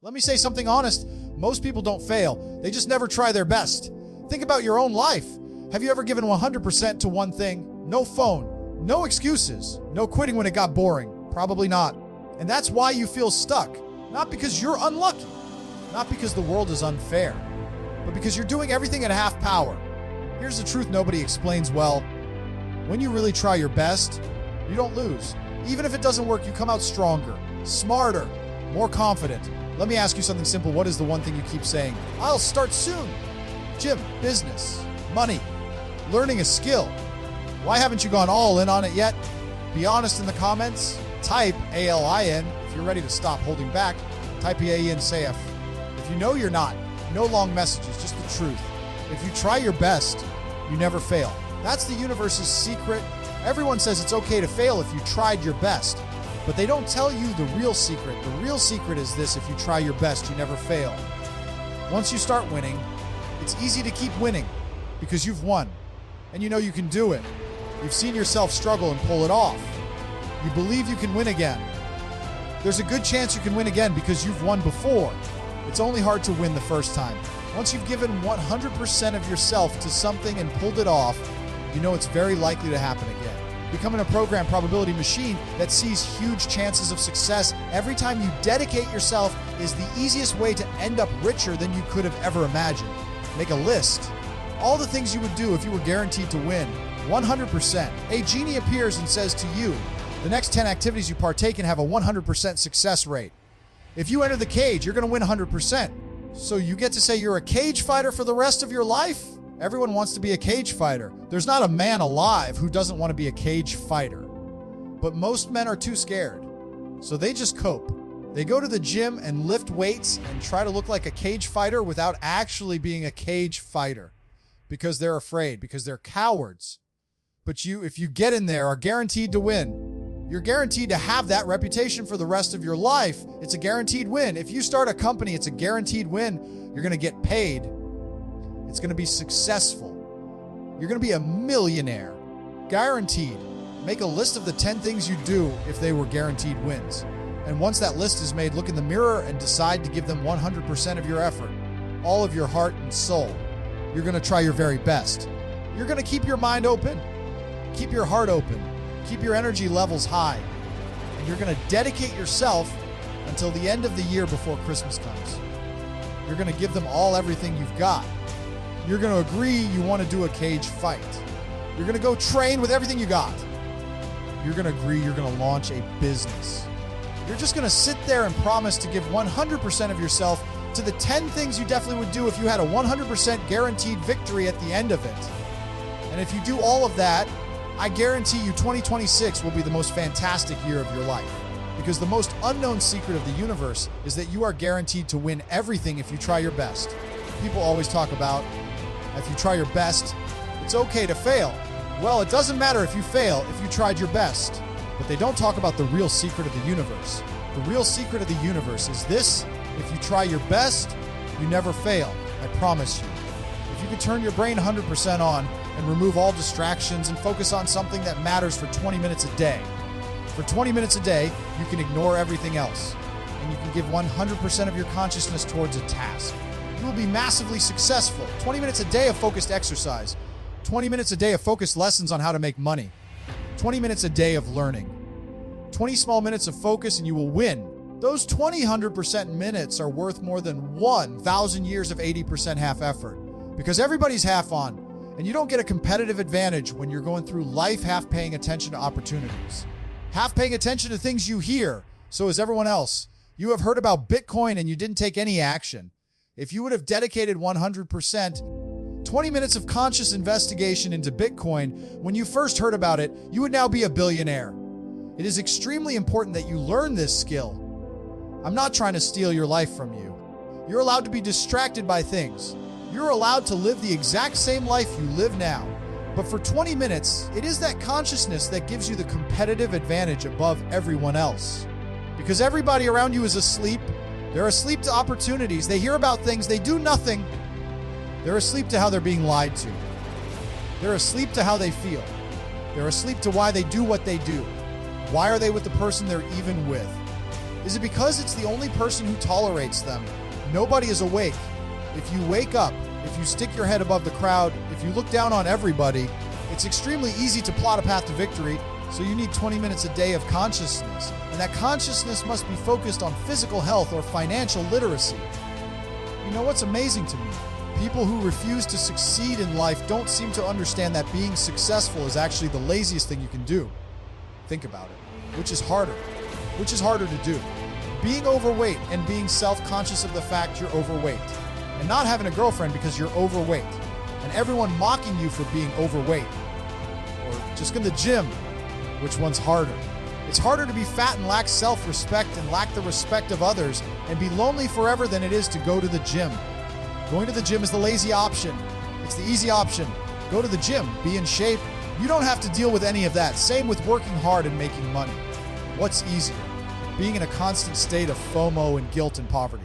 Let me say something honest. Most people don't fail. They just never try their best. Think about your own life. Have you ever given 100% to one thing? No phone, no excuses, no quitting when it got boring. Probably not. And that's why you feel stuck. Not because you're unlucky, not because the world is unfair, but because you're doing everything at half power. Here's the truth nobody explains well. When you really try your best, you don't lose. Even if it doesn't work, you come out stronger, smarter, more confident. Let me ask you something simple. What is the one thing you keep saying? I'll start soon. Gym, business, money, learning a skill. Why haven't you gone all in on it yet? Be honest in the comments. Type ALIN if you're ready to stop holding back. Type EAN SAF. If you know you're not, no long messages, just the truth. If you try your best, you never fail. That's the universe's secret. Everyone says it's okay to fail if you tried your best. But they don't tell you the real secret. The real secret is this: if you try your best, you never fail. Once you start winning, it's easy to keep winning because you've won. And you know you can do it. You've seen yourself struggle and pull it off. You believe you can win again. There's a good chance you can win again because you've won before. It's only hard to win the first time. Once you've given 100% of yourself to something and pulled it off, you know it's very likely to happen again. Becoming a program probability machine that sees huge chances of success every time you dedicate yourself is the easiest way to end up richer than you could have ever imagined. Make a list. All the things you would do if you were guaranteed to win. 100%. A genie appears and says to you, the next 10 activities you partake in have a 100% success rate. If you enter the cage, you're going to win 100%. So you get to say you're a cage fighter for the rest of your life? Everyone wants to be a cage fighter. There's not a man alive who doesn't want to be a cage fighter. But most men are too scared. So they just cope. They go to the gym and lift weights and try to look like a cage fighter without actually being a cage fighter. Because they're afraid, because they're cowards. But you, if you get in there, are guaranteed to win. You're guaranteed to have that reputation for the rest of your life. It's a guaranteed win. If you start a company, it's a guaranteed win. You're going to get paid. It's going to be successful. You're going to be a millionaire. Guaranteed. Make a list of the 10 things you'd do if they were guaranteed wins. And once that list is made, look in the mirror and decide to give them 100% of your effort, all of your heart and soul. You're going to try your very best. You're going to keep your mind open, keep your heart open, keep your energy levels high, and you're going to dedicate yourself until the end of the year before Christmas comes. You're going to give them all everything you've got. You're going to agree you want to do a cage fight. You're going to go train with everything you got. You're going to agree you're going to launch a business. You're just going to sit there and promise to give 100% of yourself to the 10 things you definitely would do if you had a 100% guaranteed victory at the end of it. And if you do all of that, I guarantee you 2026 will be the most fantastic year of your life. Because the most unknown secret of the universe is that you are guaranteed to win everything if you try your best. People always talk about, if you try your best, it's okay to fail. Well, it doesn't matter if you fail if you tried your best. But they don't talk about the real secret of the universe. The real secret of the universe is this: if you try your best, you never fail. I promise you. If you could turn your brain 100% on and remove all distractions and focus on something that matters for 20 minutes a day. For 20 minutes a day, you can ignore everything else. And you can give 100% of your consciousness towards a task. You will be massively successful. 20 minutes a day of focused exercise. 20 minutes a day of focused lessons on how to make money. 20 minutes a day of learning. 20 small minutes of focus and you will win. Those 100% minutes are worth more than 1,000 years of 80% half effort. Because everybody's half on. And you don't get a competitive advantage when you're going through life half paying attention to opportunities. Half paying attention to things you hear. So is everyone else. You have heard about Bitcoin and you didn't take any action. If you would have dedicated 100%, 20 minutes of conscious investigation into Bitcoin, when you first heard about it, you would now be a billionaire. It is extremely important that you learn this skill. I'm not trying to steal your life from you. You're allowed to be distracted by things. You're allowed to live the exact same life you live now. But for 20 minutes, it is that consciousness that gives you the competitive advantage above everyone else. Because everybody around you is asleep. They're asleep to opportunities. They hear about things. They do nothing. They're asleep to how they're being lied to. They're asleep to how they feel. They're asleep to why they do what they do. Why are they with the person they're even with? Is it because it's the only person who tolerates them? Nobody is awake. If you wake up, if you stick your head above the crowd, if you look down on everybody, it's extremely easy to plot a path to victory, so you need 20 minutes a day of consciousness. And that consciousness must be focused on physical health or financial literacy. You know what's amazing to me? People who refuse to succeed in life don't seem to understand that being successful is actually the laziest thing you can do. Think about it. Which is harder? Which is harder to do? Being overweight and being self-conscious of the fact you're overweight. And not having a girlfriend because you're overweight. And everyone mocking you for being overweight. Or just in the gym. Which one's harder? It's harder to be fat and lack self-respect and lack the respect of others and be lonely forever than it is to go to the gym. Going to the gym is the lazy option. It's the easy option. Go to the gym, be in shape. You don't have to deal with any of that. Same with working hard and making money. What's easier? Being in a constant state of FOMO and guilt and poverty.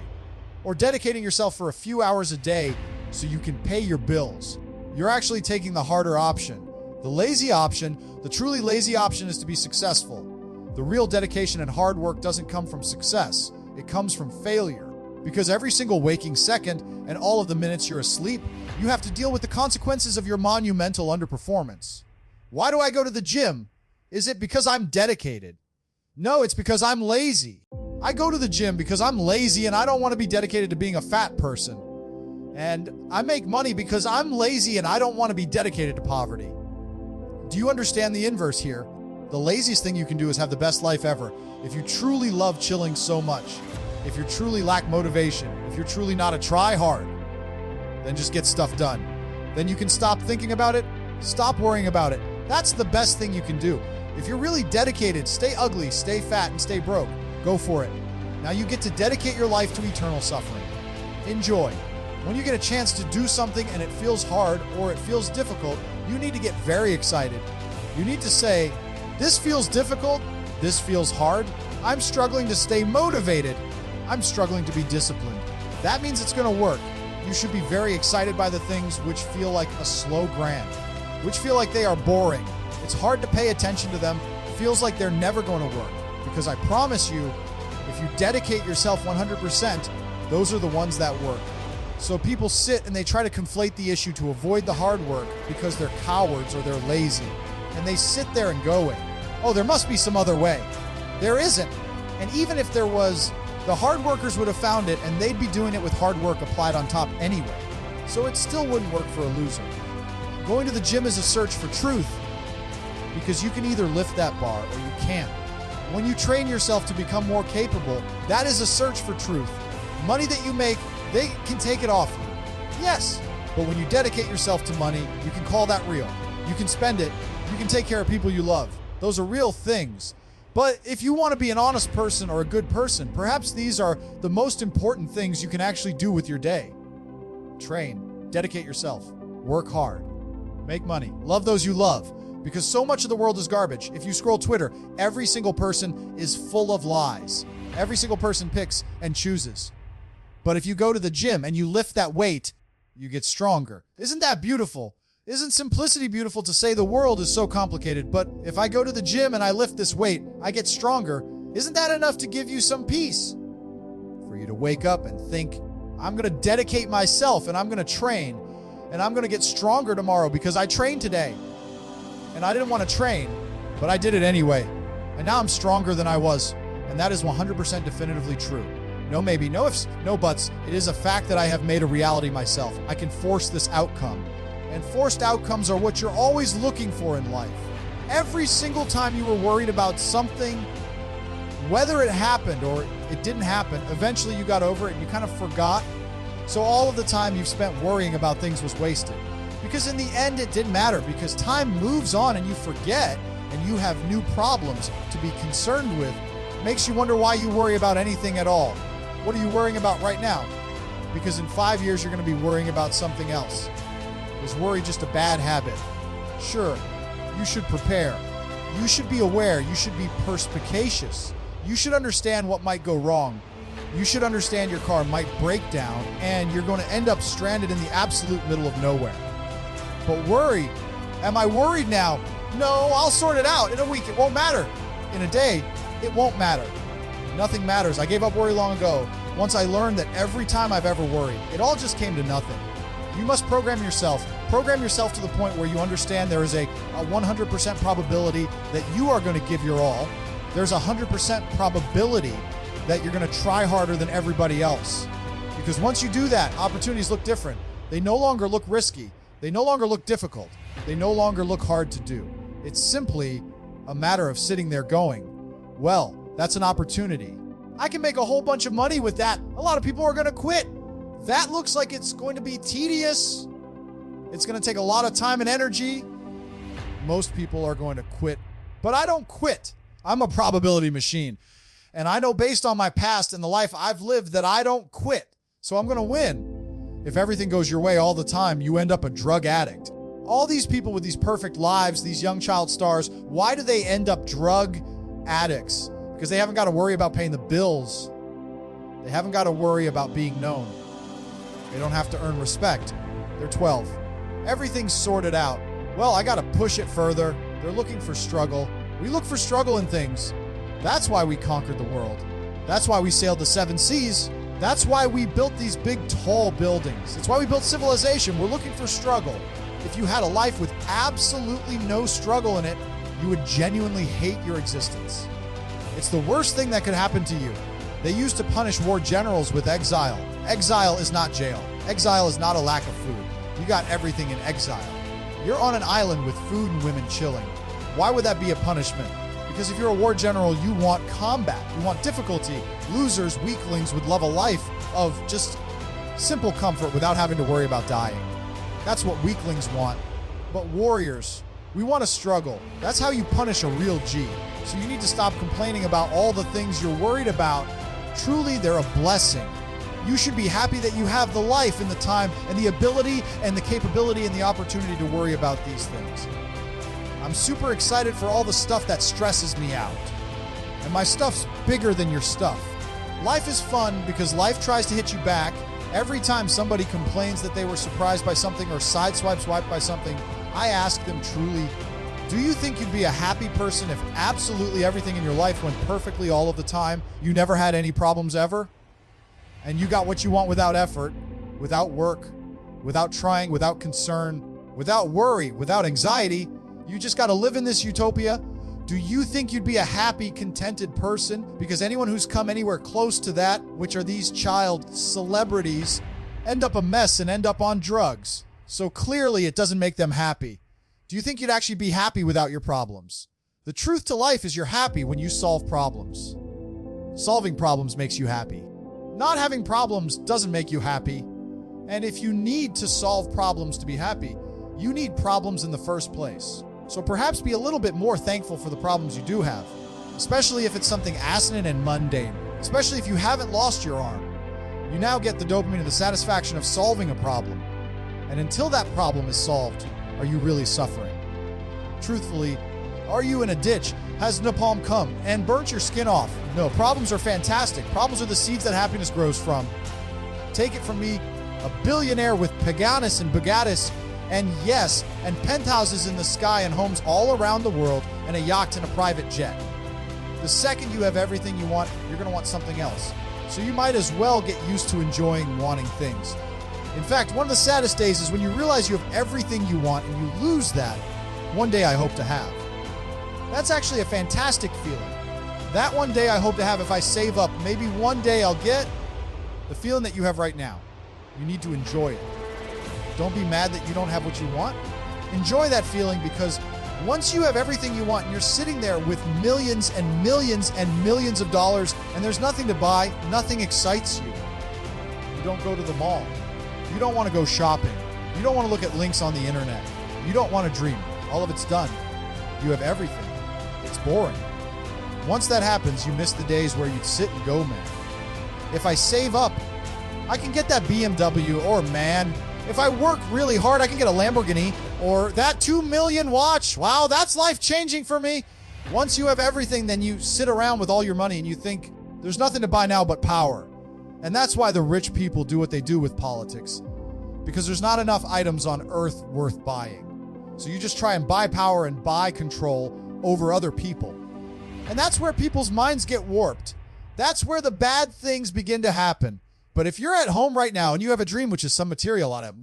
Or dedicating yourself for a few hours a day so you can pay your bills. You're actually taking the harder option. The lazy option, the truly lazy option, is to be successful. The real dedication and hard work doesn't come from success. It comes from failure. Because every single waking second and all of the minutes you're asleep, you have to deal with the consequences of your monumental underperformance. Why do I go to the gym? Is it because I'm dedicated? No, it's because I'm lazy. I go to the gym because I'm lazy and I don't want to be dedicated to being a fat person. And I make money because I'm lazy and I don't want to be dedicated to poverty. Do you understand the inverse here? The laziest thing you can do is have the best life ever. If you truly love chilling so much, if you truly lack motivation, if you're truly not a try-hard, then just get stuff done. Then you can stop thinking about it, stop worrying about it. That's the best thing you can do. If you're really dedicated, stay ugly, stay fat, and stay broke. Go for it. Now you get to dedicate your life to eternal suffering. Enjoy. When you get a chance to do something and it feels hard or it feels difficult, you need to get very excited. You need to say, this feels difficult, this feels hard, I'm struggling to stay motivated, I'm struggling to be disciplined. That means it's going to work. You should be very excited by the things which feel like a slow grind, which feel like they are boring. It's hard to pay attention to them, feels like they're never going to work. Because I promise you, if you dedicate yourself 100%, those are the ones that work. So people sit and they try to conflate the issue to avoid the hard work because they're cowards or they're lazy. And they sit there and going, oh, there must be some other way. There isn't. And even if there was, the hard workers would have found it and they'd be doing it with hard work applied on top anyway. So it still wouldn't work for a loser. Going to the gym is a search for truth because you can either lift that bar or you can't. When you train yourself to become more capable, that is a search for truth. Money that you make, they can take it off you. Yes, but when you dedicate yourself to money, you can call that real. You can spend it. You can take care of people you love. Those are real things. But if you want to be an honest person or a good person, perhaps these are the most important things you can actually do with your day. Train, dedicate yourself, work hard, make money, love those you love, because so much of the world is garbage. If you scroll Twitter, every single person is full of lies. Every single person picks and chooses. But if you go to the gym and you lift that weight, you get stronger. Isn't that beautiful? Isn't simplicity beautiful to say the world is so complicated, but if I go to the gym and I lift this weight, I get stronger. Isn't that enough to give you some peace? For you to wake up and think, I'm going to dedicate myself and I'm going to train and I'm going to get stronger tomorrow because I trained today. And I didn't want to train, but I did it anyway. And now I'm stronger than I was. And that is 100% definitively true. No maybe, no ifs, no buts. It is a fact that I have made a reality myself. I can force this outcome. And forced outcomes are what you're always looking for in life. Every single time you were worried about something, whether it happened or it didn't happen, eventually you got over it and you kind of forgot. So all of the time you've spent worrying about things was wasted. Because in the end, it didn't matter because time moves on and you forget and you have new problems to be concerned with. It makes you wonder why you worry about anything at all. What are you worrying about right now? Because in 5 years, you're going to be worrying about something else. Is worry just a bad habit? Sure, you should prepare. You should be aware. You should be perspicacious. You should understand what might go wrong. You should understand your car might break down and you're going to end up stranded in the absolute middle of nowhere. But worry, am I worried now? No, I'll sort it out. In a week, it won't matter. In a day, it won't matter. Nothing matters. I gave up worry long ago. Once I learned that every time I've ever worried, it all just came to nothing. You must program yourself. Program yourself to the point where you understand there is a 100% probability that you are going to give your all. There's a 100% probability that you're going to try harder than everybody else. Because once you do that, opportunities look different. They no longer look risky. They no longer look difficult. They no longer look hard to do. It's simply a matter of sitting there going, well, that's an opportunity. I can make a whole bunch of money with that. A lot of people are going to quit. That looks like it's going to be tedious. It's going to take a lot of time and energy. Most people are going to quit, but I don't quit. I'm a probability machine. And I know based on my past and the life I've lived that I don't quit. So I'm going to win. If everything goes your way all the time, you end up a drug addict. All these people with these perfect lives, these young child stars, why do they end up drug addicts? Because they haven't got to worry about paying the bills. They haven't got to worry about being known. They don't have to earn respect. They're 12. Everything's sorted out. Well, I got to push it further. They're looking for struggle. We look for struggle in things. That's why we conquered the world. That's why we sailed the 7 seas. That's why we built these big, tall buildings. It's why we built civilization. We're looking for struggle. If you had a life with absolutely no struggle in it, you would genuinely hate your existence. It's the worst thing that could happen to you. They used to punish war generals with exile. Exile is not jail. Exile is not a lack of food. You got everything in exile. You're on an island with food and women chilling. Why would that be a punishment? Because if you're a war general, you want combat. You want difficulty. Losers, weaklings would love a life of just simple comfort without having to worry about dying. That's what weaklings want. But warriors, we want to struggle. That's how you punish a real G. So you need to stop complaining about all the things you're worried about. Truly, they're a blessing. You should be happy that you have the life and the time and the ability and the capability and the opportunity to worry about these things. I'm super excited for all the stuff that stresses me out. And my stuff's bigger than your stuff. Life is fun because life tries to hit you back. Every time somebody complains that they were surprised by something or swiped by something, I ask them truly, do you think you'd be a happy person if absolutely everything in your life went perfectly all of the time? You never had any problems ever? And you got what you want without effort, without work, without trying, without concern, without worry, without anxiety. You just got to live in this utopia. Do you think you'd be a happy, contented person? Because anyone who's come anywhere close to that, which are these child celebrities, end up a mess and end up on drugs. So clearly it doesn't make them happy. Do you think you'd actually be happy without your problems? The truth to life is you're happy when you solve problems. Solving problems makes you happy. Not having problems doesn't make you happy. And if you need to solve problems to be happy, you need problems in the first place. So perhaps be a little bit more thankful for the problems you do have, especially if it's something asinine and mundane, especially if you haven't lost your arm. You now get the dopamine and the satisfaction of solving a problem. And until that problem is solved, are you really suffering? Truthfully, are you in a ditch? Has napalm come and burnt your skin off? No, problems are fantastic. Problems are the seeds that happiness grows from. Take it from me, a billionaire with Paganis and Bugattis, and yes, and penthouses in the sky and homes all around the world, and a yacht and a private jet. The second you have everything you want, you're going to want something else. So you might as well get used to enjoying wanting things. In fact, one of the saddest days is when you realize you have everything you want and you lose that. One day I hope to have. That's actually a fantastic feeling. That one day I hope to have if I save up. Maybe one day I'll get the feeling that you have right now. You need to enjoy it. Don't be mad that you don't have what you want. Enjoy that feeling, because once you have everything you want and you're sitting there with millions and millions and millions of dollars and there's nothing to buy, nothing excites you. You don't go to the mall. You don't want to go shopping. You don't want to look at links on the internet. You don't want to dream. All of it's done. You have everything. It's boring. Once that happens, you miss the days where you'd sit and go, man. If I save up, I can get that BMW, or man, if I work really hard, I can get a Lamborghini, or that 2 million watch. Wow, that's life-changing for me. Once you have everything, then you sit around with all your money and you think, there's nothing to buy now but power. And that's why the rich people do what they do with politics, because there's not enough items on earth worth buying. So you just try and buy power and buy control over other people. And that's where people's minds get warped. That's where the bad things begin to happen. But if you're at home right now and you have a dream, which is some material item,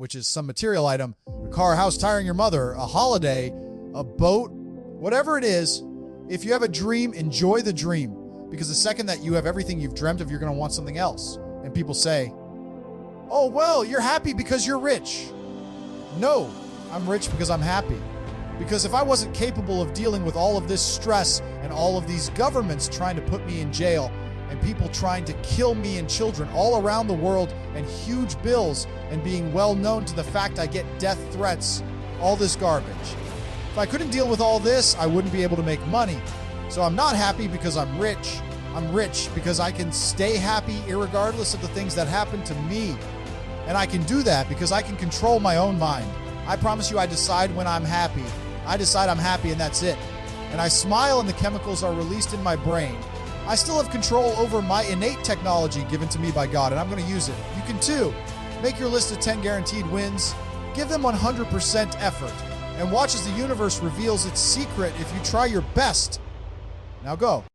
a car, a house, tiring your mother, a holiday, a boat, whatever it is, if you have a dream, enjoy the dream. Because the second that you have everything you've dreamt of, you're going to want something else. And people say, oh, well, you're happy because you're rich. No, I'm rich because I'm happy. Because if I wasn't capable of dealing with all of this stress and all of these governments trying to put me in jail and people trying to kill me and children all around the world and huge bills and being well known to the fact I get death threats, all this garbage. If I couldn't deal with all this, I wouldn't be able to make money. So I'm not happy because I'm rich. I'm rich because I can stay happy irregardless of the things that happen to me. And I can do that because I can control my own mind. I promise you, I decide when I'm happy. I decide I'm happy and that's it. And I smile and the chemicals are released in my brain. I still have control over my innate technology given to me by God, and I'm going to use it. You can too. Make your list of 10 guaranteed wins. Give them 100% effort. And watch as the universe reveals its secret if you try your best. Now go.